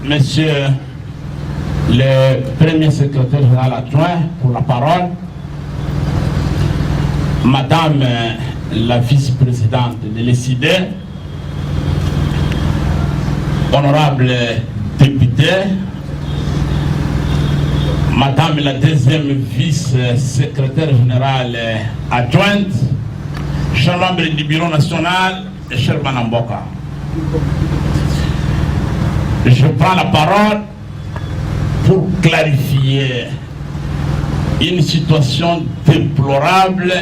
Monsieur le premier secrétaire général adjoint pour la parole, Madame la vice-présidente de l'ECID, honorable député, Madame la deuxième vice-secrétaire générale adjointe, chers membres du bureau national et cher Manamboka. Je prends la parole pour clarifier une situation déplorable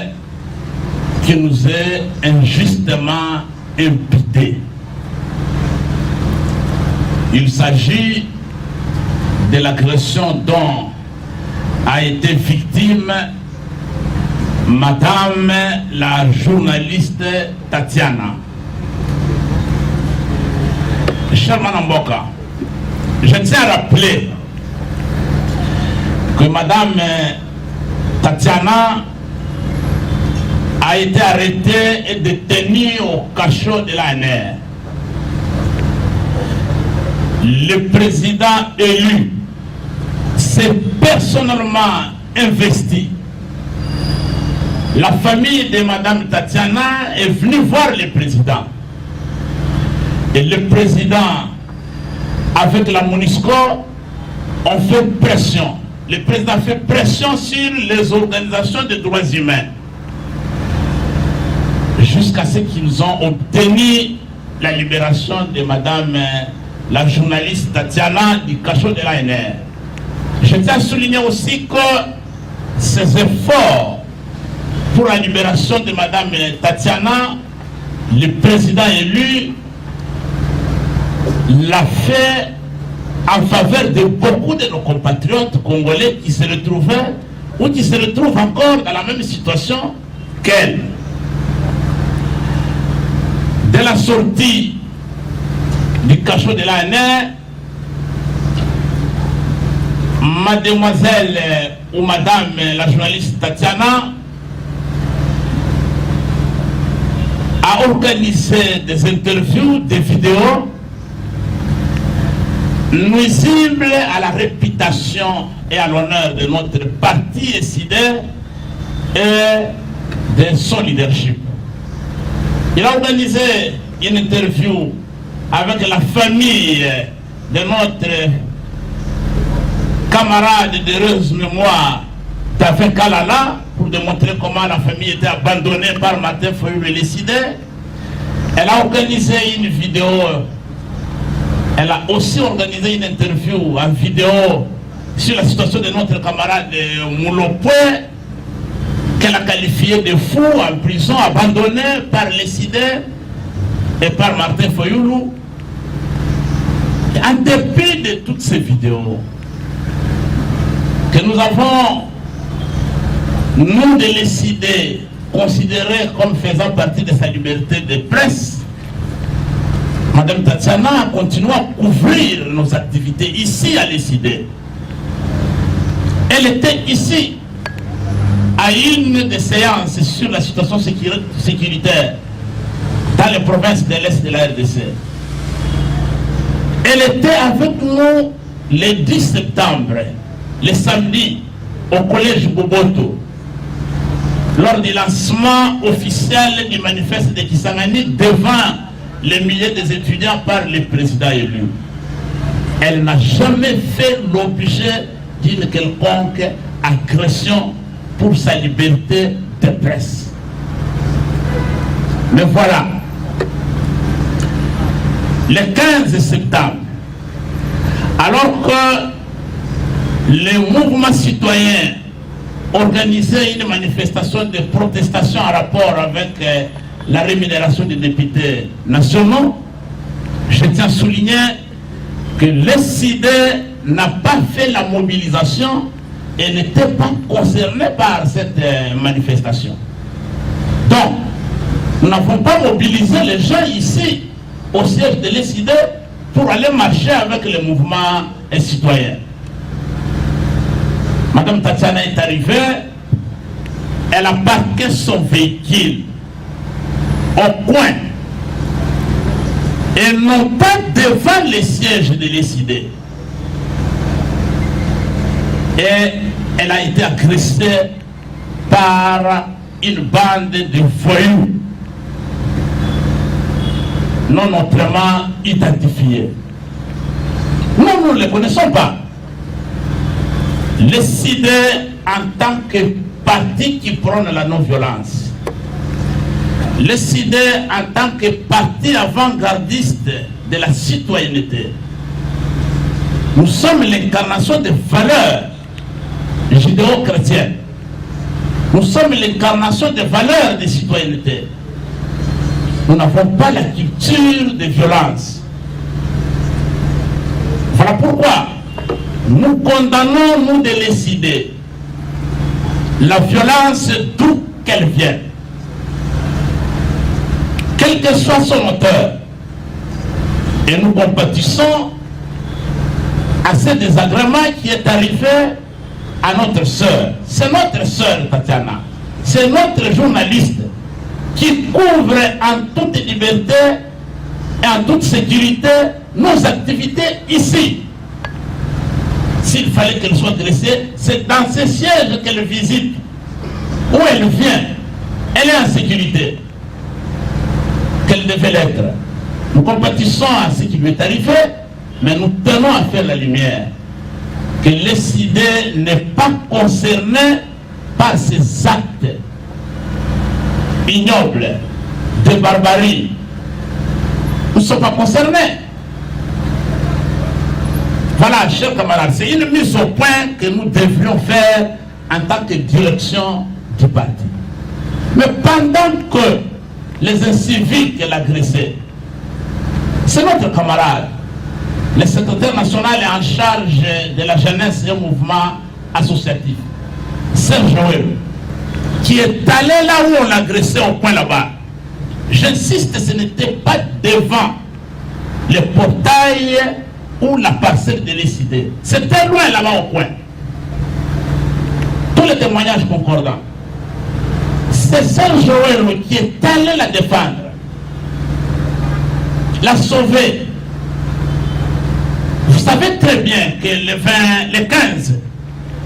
qui nous est injustement imputée. Il s'agit de l'agression dont a été victime Madame la journaliste Tatiana. Cher Manamboka, je tiens à rappeler que Madame Tatiana a été arrêtée et détenue au cachot de l'ANR. Le président élu s'est personnellement investi. La famille de Madame Tatiana est venue voir le président. Et le président, avec la MONUSCO, ont fait pression. Le président fait pression sur les organisations de droits humains. Jusqu'à ce qu'ils ont obtenu la libération de Madame la journaliste Tatiana du cachot de l'ANR. Je tiens à souligner aussi que ces efforts pour la libération de Madame Tatiana, le président élu l'a fait en faveur de beaucoup de nos compatriotes congolais qui se retrouvaient ou qui se retrouvent encore dans la même situation qu'elle. Dès la sortie du cachot de l'ANR, mademoiselle ou madame la journaliste Tatiana a organisé des interviews, des vidéos nuisibles à la réputation et à l'honneur de notre parti ECID et de son leadership. Il a organisé une interview avec la famille de notre camarade d'heureuse mémoire Tafé Kalala pour démontrer comment la famille était abandonnée par Martin Fayulu et l'ECID. Elle a organisé une vidéo, elle a aussi organisé une interview en vidéo sur la situation de notre camarade Moulopoué, qu'elle a qualifié de fou en prison, abandonné par l'ECID et par Martin Fayulu. En dépit de toutes ces vidéos que nous avons, nous de l'ECID, considérées comme faisant partie de sa liberté de presse, Madame Tatiana a continué à couvrir nos activités ici à l'ECID. Elle était ici à une des séances sur la situation sécuritaire dans les provinces de l'Est de la RDC. Elle était avec nous le 10 septembre, le samedi, au collège Boboto, lors du lancement officiel du manifeste de Kisangani devant les milliers des étudiants par le président élu. Elle n'a jamais fait l'objet d'une quelconque agression pour sa liberté de presse. Mais voilà, le 15 septembre, alors que les mouvements citoyens organisaient une manifestation de protestation en rapport avec la rémunération des députés nationaux, je tiens à souligner que l'ECID n'a pas fait la mobilisation et n'était pas concerné par cette manifestation. Donc, nous n'avons pas mobilisé les gens ici au siège de l'ECID pour aller marcher avec les mouvements citoyens. Madame Tatiana est arrivée, elle a parqué son véhicule au coin et non pas devant les sièges de l'ECD. Et elle a été agressée par une bande de voyous non autrement identifiés. Nous ne les connaissons pas. L'ECD en tant que parti qui prône la non-violence, l'ECD en tant que parti avant-gardiste de la citoyenneté, nous sommes l'incarnation des valeurs judéo-chrétiennes. Nous sommes l'incarnation des valeurs de citoyenneté. Nous n'avons pas la culture de violence. Voilà pourquoi nous condamnons, nous, de l'ECD, la violence d'où qu'elle vienne, quel que soit son auteur. Et nous compatissons à ce désagrément qui est arrivé à notre sœur. C'est notre sœur Tatiana, c'est notre journaliste qui couvre en toute liberté et en toute sécurité nos activités ici. S'il fallait qu'elle soit dressée, c'est dans ces sièges qu'elle visite, où elle vient. Elle est en sécurité, qu'elle devait l'être. Nous compatissons à ce qui lui est arrivé, mais nous tenons à faire la lumière que l'ECD n'est pas concerné par ces actes ignobles de barbarie. Nous ne sommes pas concernés. Voilà, chers camarades, c'est une mise au point que nous devrions faire en tant que direction du parti. Mais pendant que les inciviques l'agressaient, c'est notre camarade, le secrétaire national est en charge de la jeunesse et mouvement associatif, Serge Joël, qui est allé là où on l'agressait au point là-bas. J'insiste, ce n'était pas devant le portail ou la parcelle de l'ECD. C'était loin là-bas au coin. Tous les témoignages concordants. C'est Serge Joël qui est allé la défendre, la sauver. Vous savez très bien que le 15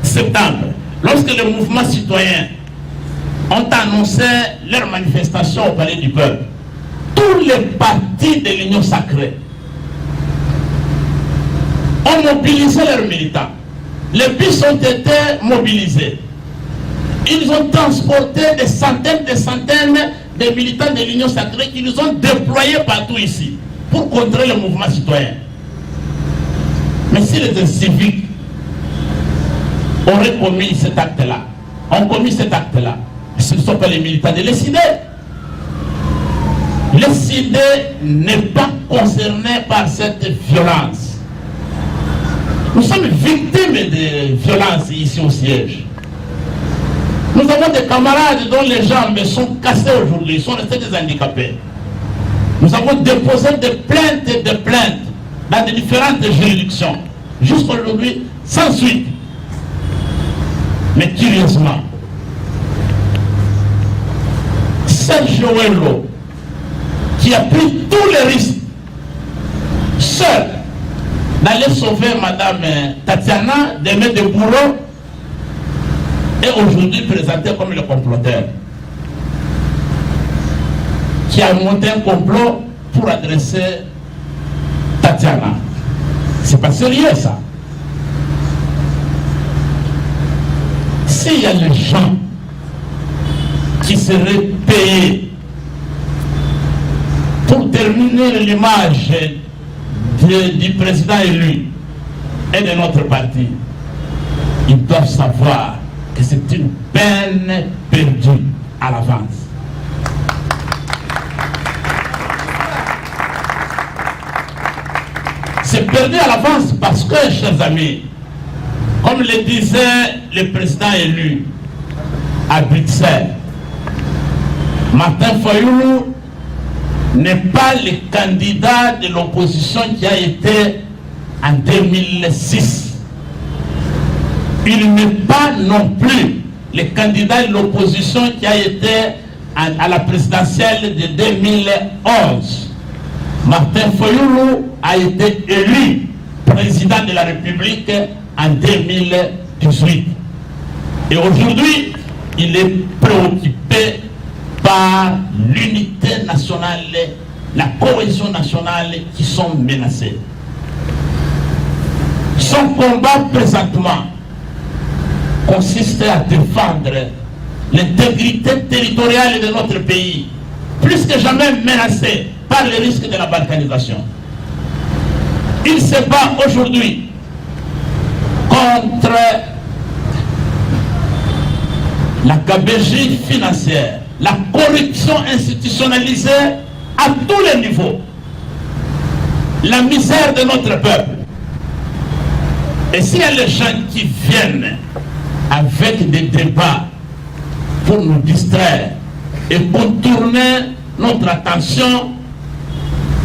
septembre, lorsque le mouvement citoyen ont annoncé leur manifestation au Palais du Peuple, tous les partis de l'Union sacrée ont mobilisé leurs militants. Les bus ont été mobilisés. Ils ont transporté des centaines de militants de l'Union sacrée qui nous ont déployés partout ici pour contrer le mouvement citoyen. Mais si les civiques auraient commis cet acte-là, ont commis cet acte-là, ce ne sont pas les militants de l'ECD. L'ECD n'est pas concerné par cette violence. Nous sommes victimes de violences ici au siège. Nous avons des camarades dont les jambes sont cassées aujourd'hui, ils sont restés des handicapés. Nous avons déposé des plaintes dans des différentes juridictions, jusqu'à aujourd'hui, sans suite. Mais curieusement, Serge Joël, qui a pris tous les risques, seul, d'aller sauver Madame Tatiana des mains de bourreau, est aujourd'hui présenté comme le comploteur, qui a monté un complot pour adresser Tatiana. C'est pas sérieux ça. S'il y a des gens qui seraient payés pour terminer l'image du président élu et de notre parti, ils doivent savoir que c'est une peine perdue à l'avance. C'est perdu à l'avance parce que, chers amis, comme le disait le président élu à Bruxelles, Martin Fayulu n'est pas le candidat de l'opposition qui a été en 2006. Il n'est pas non plus le candidat de l'opposition qui a été à la présidentielle de 2011. Martin Fayulu a été élu président de la République en 2018. Et aujourd'hui, il est préoccupé par l'unité nationale, la cohésion nationale qui sont menacées. Son combat présentement consiste à défendre l'intégrité territoriale de notre pays, plus que jamais menacée par les risques de la balkanisation. Il se bat aujourd'hui contre la gabegie financière, la corruption institutionnalisée à tous les niveaux, la misère de notre peuple. Et s'il y a les gens qui viennent avec des débats pour nous distraire et contourner notre attention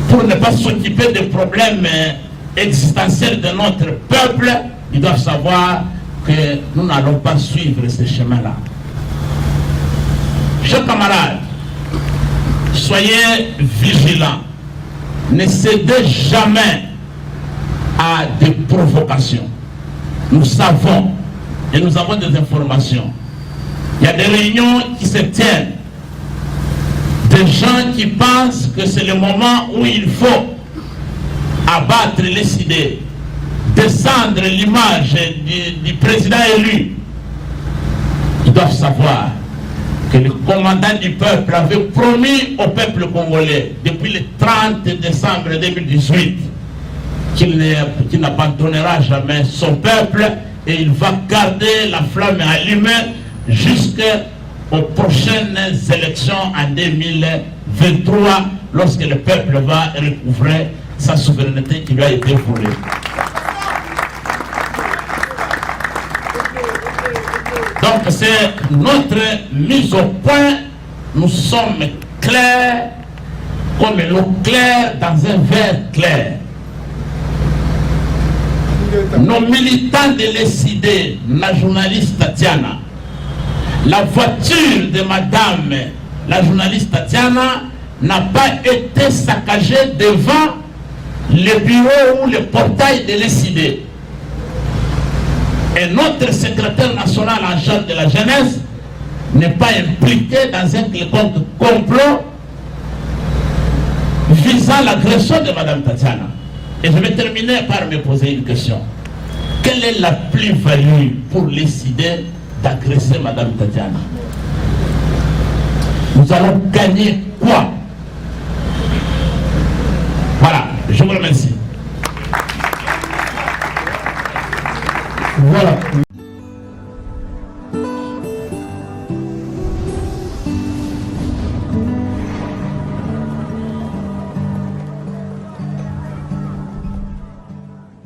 pour ne pas s'occuper des problèmes existentiels de notre peuple, ils doivent savoir que nous n'allons pas suivre ce chemin-là. Chers camarades, soyez vigilants. Ne cédez jamais à des provocations. Nous savons et nous avons des informations. Il y a des réunions qui se tiennent. Des gens qui pensent que c'est le moment où il faut abattre les idées, descendre l'image du président élu. Ils doivent savoir que le commandant du peuple avait promis au peuple congolais depuis le 30 décembre 2018 qu'il n'abandonnera jamais son peuple et il va garder la flamme allumée jusqu'aux prochaines élections en 2023 lorsque le peuple va recouvrer sa souveraineté qui lui a été volée. Donc c'est notre mise au point. Nous sommes clairs comme l'eau claire dans un verre clair. Nos militants de l'ECD, la journaliste Tatiana, la voiture de madame, la journaliste Tatiana, n'a pas été saccagée devant le bureau ou le portail de l'ECD. Et notre secrétaire national en charge de la jeunesse n'est pas impliqué dans un quelconque complot visant l'agression de madame Tatiana. Et je vais terminer par me poser une question. Quelle est la plus-value pour l'ECD d'agresser madame Tatiana? Nous allons gagner quoi? Voilà, je vous remercie. Voilà.